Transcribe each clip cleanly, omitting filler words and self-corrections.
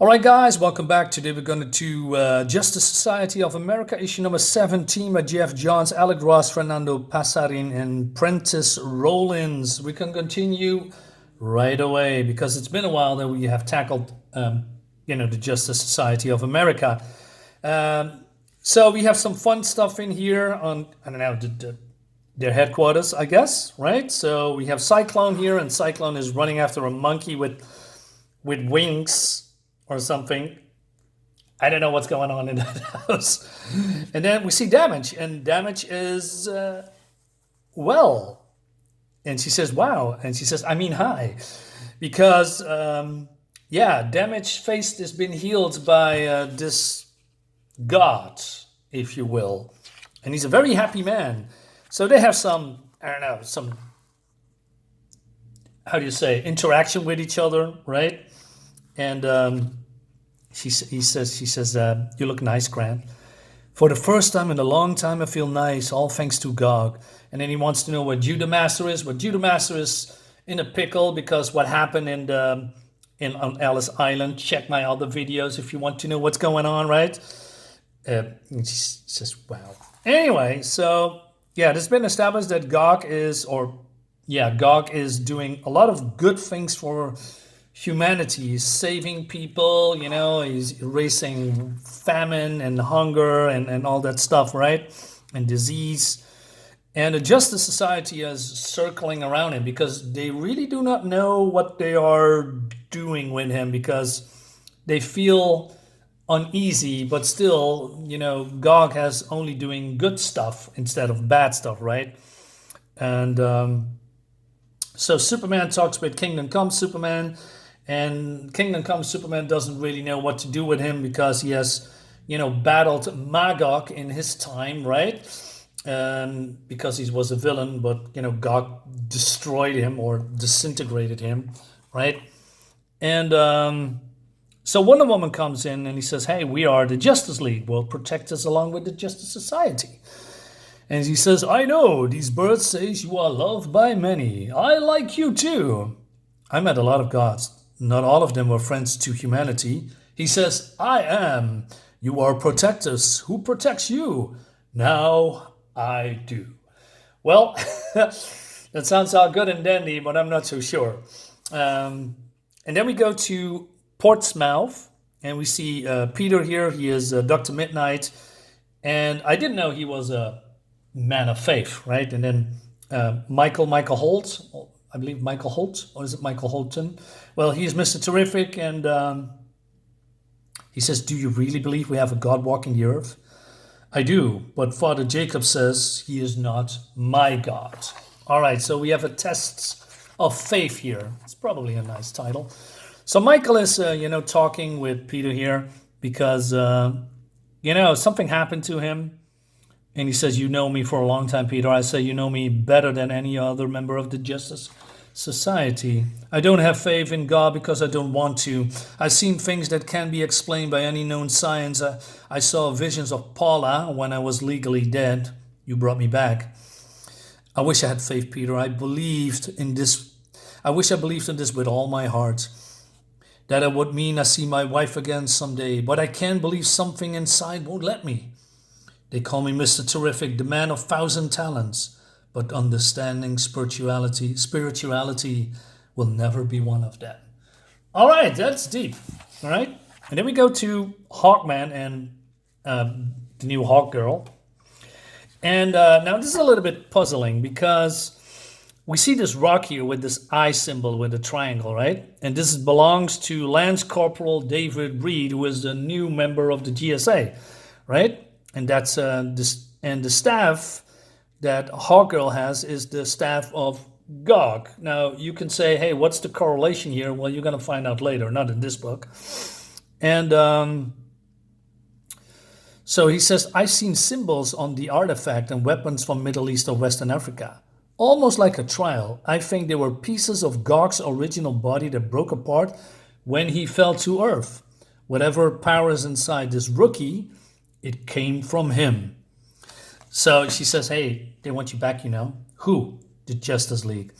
All right, guys, welcome back. Today we're going to do Justice Society of America, issue number 17 by Geoff Johns, Alec Ross, Fernando Pasarin, and Prentis Rollins. We can continue right away because it's been a while that we have tackled, the Justice Society of America. So we have some fun stuff in here on, I don't know, their headquarters, I guess, right? So we have Cyclone here, and Cyclone is running after a monkey with wings or something. I don't know what's going on in that house. And then we see Damage, and Damage is, well. And she says, wow. And she says, I mean, hi. Because, Damage face has been healed by this god, if you will. And he's a very happy man. So they have some, how do you say, interaction with each other, right? And she says, you look nice, Grant. For the first time in a long time, I feel nice, all thanks to Gog. And then he wants to know what Judah Master is. Well, Judah Master is in a pickle because what happened on Ellis Island. Check my other videos if you want to know what's going on, right? And she says, wow. Anyway, so, it's been established that Gog is doing a lot of good things for humanity. He's saving people, he's erasing famine and hunger and all that stuff, right? And disease. And the Justice Society is circling around him because they really do not know what they are doing with him because they feel uneasy, but still, Gog has only doing good stuff instead of bad stuff, right? And so Superman talks with Kingdom Come Superman. And Kingdom Come Superman doesn't really know what to do with him because he has, battled Magog in his time, right? Because he was a villain, but, God destroyed him or disintegrated him, right? And so Wonder Woman comes in and he says, hey, we are the Justice League. Will protect us along with the Justice Society. And he says, I know, these birds say you are loved by many. I like you too. I met a lot of gods. Not all of them were friends to humanity. He says, I am. You are protectors. Who protects you? Now I do. Well, that sounds all good and dandy, but I'm not so sure. And then we go to Portsmouth, and we see Peter here. He is Dr. Midnight. And I didn't know he was a man of faith, right? And then Michael Holt, I believe Michael Holt, or is it Michael Holton? Well, he is Mr. Terrific, and he says, do you really believe we have a God walking the earth? I do, but Father Jacob says he is not my God. All right, so we have a test of faith here. It's probably a nice title. So Michael is, talking with Peter here because, something happened to him. And he says, you know me for a long time, Peter. I say, you know me better than any other member of the Justice Society. I don't have faith in God because I don't want to. I've seen things that can't be explained by any known science. I saw visions of Paula when I was legally dead. You brought me back. I wish I had faith, Peter. I believed in this. I wish I believed in this with all my heart. That it would mean I see my wife again someday. But I can't believe something inside won't let me. They call me Mr. Terrific, the man of 1,000 talents. But understanding spirituality will never be one of them. All right, that's deep. All right. And then we go to Hawkman and the new Hawk Girl. And now this is a little bit puzzling because we see this rock here with this eye symbol with a triangle, right? And this belongs to Lance Corporal David Reed, who is the new member of the GSA, right? And that's the staff that Hawkgirl has is the staff of Gog. Now you can say, hey, what's the correlation here? Well, you're going to find out later, not in this book. And so he says, I've seen symbols on the artifact and weapons from Middle East or Western Africa. Almost like a trial. I think they were pieces of Gog's original body that broke apart when he fell to Earth. Whatever power is inside this rookie, it came from him. So she says, hey, they want you back, Who? The Justice League.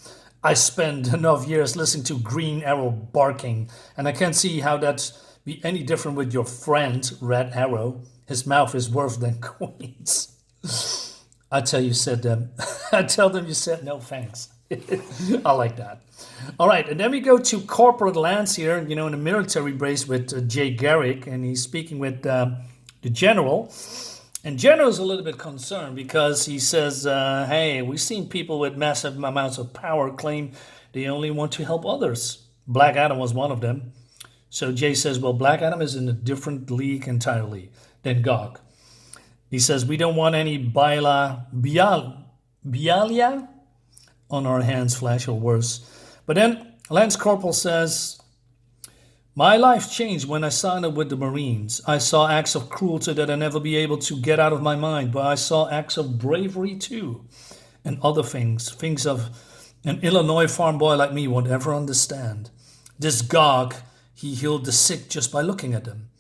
I spent enough years listening to Green Arrow barking, and I can't see how that be any different with your friend, Red Arrow. His mouth is worse than Queen's. I tell you said them. I tell them you said no thanks. I like that. All right, and then we go to Corporate Lance here, in a military base with Jay Garrick, and he's speaking with the general. And General's a little bit concerned because he says, hey, we've seen people with massive amounts of power claim they only want to help others. Black Adam was one of them. So Jay says, well, Black Adam is in a different league entirely than Gog. He says, we don't want any Bialia on our hands, flesh, or worse. But then Lance Corporal says, my life changed when I signed up with the Marines. I saw acts of cruelty that I'd never be able to get out of my mind, but I saw acts of bravery too, and other things of an Illinois farm boy like me won't ever understand. This Gog, he healed the sick just by looking at them.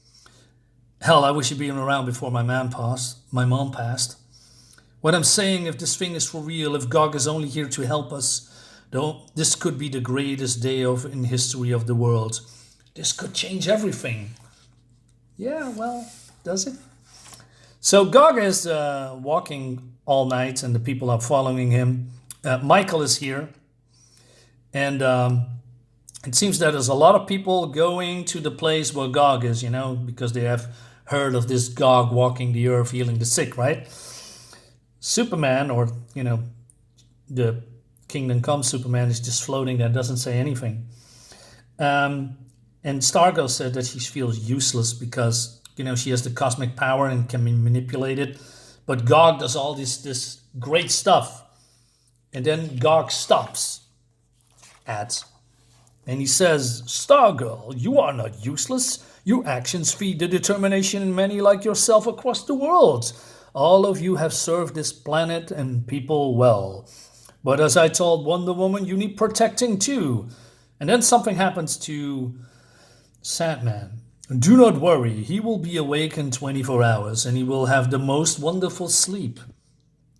Hell, I wish he'd been around before my mom passed. What I'm saying, if this thing is for real, if Gog is only here to help us, though, this could be the greatest day in history of the world. This could change everything. Yeah, well, does it? So Gog is walking all night, and the people are following him. Michael is here, and it seems that there's a lot of people going to the place where Gog is, because they have heard of this Gog walking the earth, healing the sick, right? Superman, or, the Kingdom Come Superman is just floating there, doesn't say anything. And Stargirl said that she feels useless because, she has the cosmic power and can be manipulated. But Gog does all this great stuff. And then Gog stops and he says, Stargirl, you are not useless. Your actions feed the determination in many like yourself across the world. All of you have served this planet and people well. But as I told Wonder Woman, you need protecting too. And then something happens to Sandman. Do not worry, he will be awake in 24 hours and he will have the most wonderful sleep.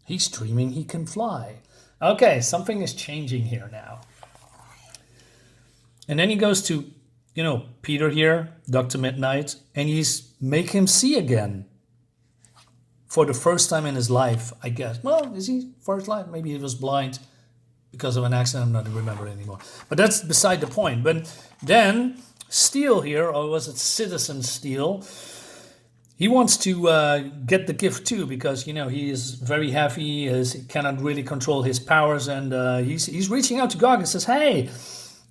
He's dreaming he can fly. Okay, something is changing here now. And then he goes to, Peter here, Dr. Midnight, and he's make him see again. For the first time in his life, I guess. Well, is he first life? Maybe he was blind because of an accident. I'm not remembering anymore. But that's beside the point. But then Steele here, or was it Citizen Steele? He wants to get the gift too because, he is very heavy. He cannot really control his powers. And he's reaching out to Gog and says, hey.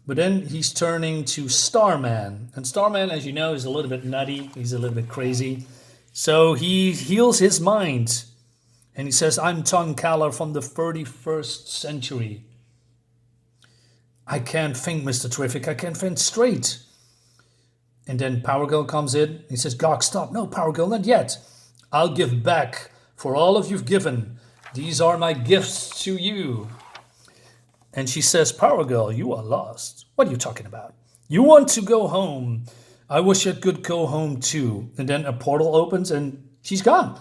But then he's turning to Starman. And Starman, as you know, is a little bit nutty. He's a little bit crazy. So he heals his mind. And he says, I'm Ton Caller from the 31st century. I can't think, Mr. Terrific. I can't think straight. And then Power Girl comes in. He says, Gog, stop. No, Power Girl, not yet. I'll give back for all of you've given. These are my gifts to you. And she says, Power Girl, you are lost. What are you talking about? You want to go home. I wish I could go home too. And then a portal opens and she's gone.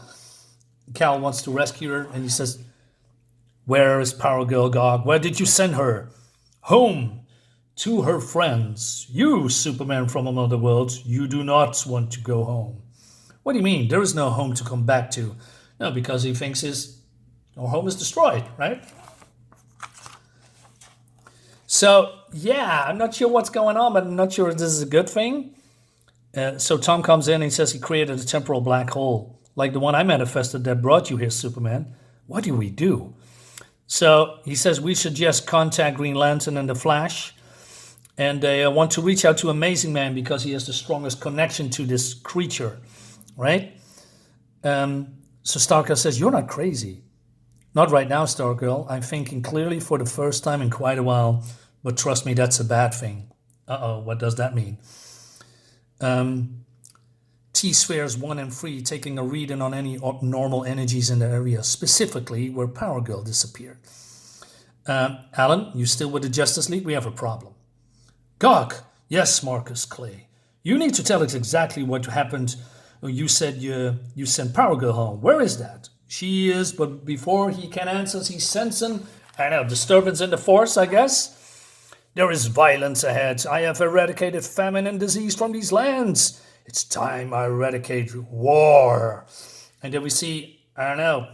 Cal wants to rescue her and he says, where is Power Girl, Gog? Where did you send her? Home. To her friends. You, Superman from another world, you do not want to go home. What do you mean? There is no home to come back to. No, because he thinks his home is destroyed, right? So, yeah, I'm not sure what's going on, but I'm not sure if this is a good thing. So Tom comes in and he says he created a temporal black hole, like the one I manifested that brought you here, Superman. What do we do? So he says we should just contact Green Lantern and the Flash. And they want to reach out to Amazing Man because he has the strongest connection to this creature, right? So Stargirl says, you're not crazy. Not right now, Stargirl. I'm thinking clearly for the first time in quite a while. But trust me, that's a bad thing. Uh-oh, what does that mean? T-spheres 1 and 3 taking a reading on any normal energies in the area, specifically where Power Girl disappeared. Alan, you still with the Justice League? We have a problem. Gog, yes, Marcus Clay. You need to tell us exactly what happened. You said you sent Power Girl home. Where is that? She is, but before he can answer, he's sensing, disturbance in the force, I guess. There is violence ahead. I have eradicated famine and disease from these lands. It's time I eradicate war. And then we see, I don't know,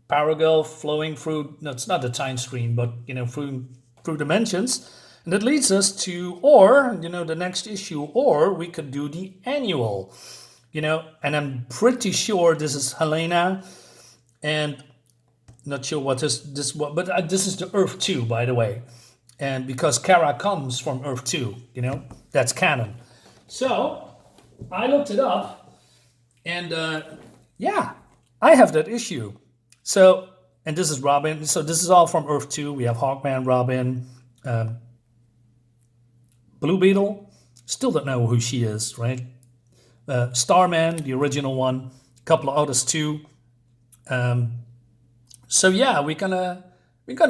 parallel flowing through, no, it's not the time stream, but, through dimensions. And that leads us to, or, the next issue, or we could do the annual, and I'm pretty sure this is Helena, and not sure what but this is the Earth 2, by the way. And because Kara comes from Earth 2, that's canon. So I looked it up, and yeah, I have that issue. So, and this is Robin. So this is all from Earth 2. We have Hawkman, Robin, Blue Beetle. Still don't know who she is, right? Starman, the original one. A couple of others too. So yeah, we're gonna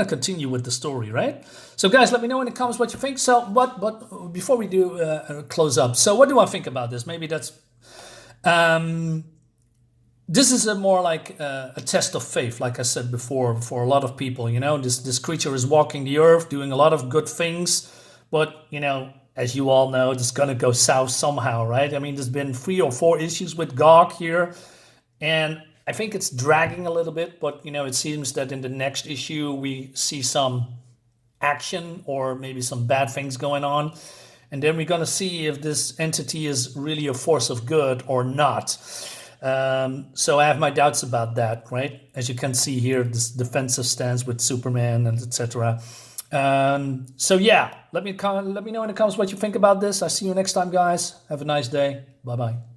continue with the story, right? So guys, let me know in the comments what you think. So what before we do close up, so what do I think about this? Maybe that's this is a more like a test of faith, like I said before, for a lot of people. This creature is walking the earth, doing a lot of good things, but as you all know, it's gonna go south somehow, right? I mean, there's been 3 or 4 issues with Gog here, and I think it's dragging a little bit, but it seems that in the next issue we see some action or maybe some bad things going on, and then we're gonna see if this entity is really a force of good or not. So I have my doubts about that, right? As you can see here, this defensive stance with Superman and etc. So yeah, let me know in the comments what you think about this. I'll see you next time, guys. Have a nice day. Bye bye.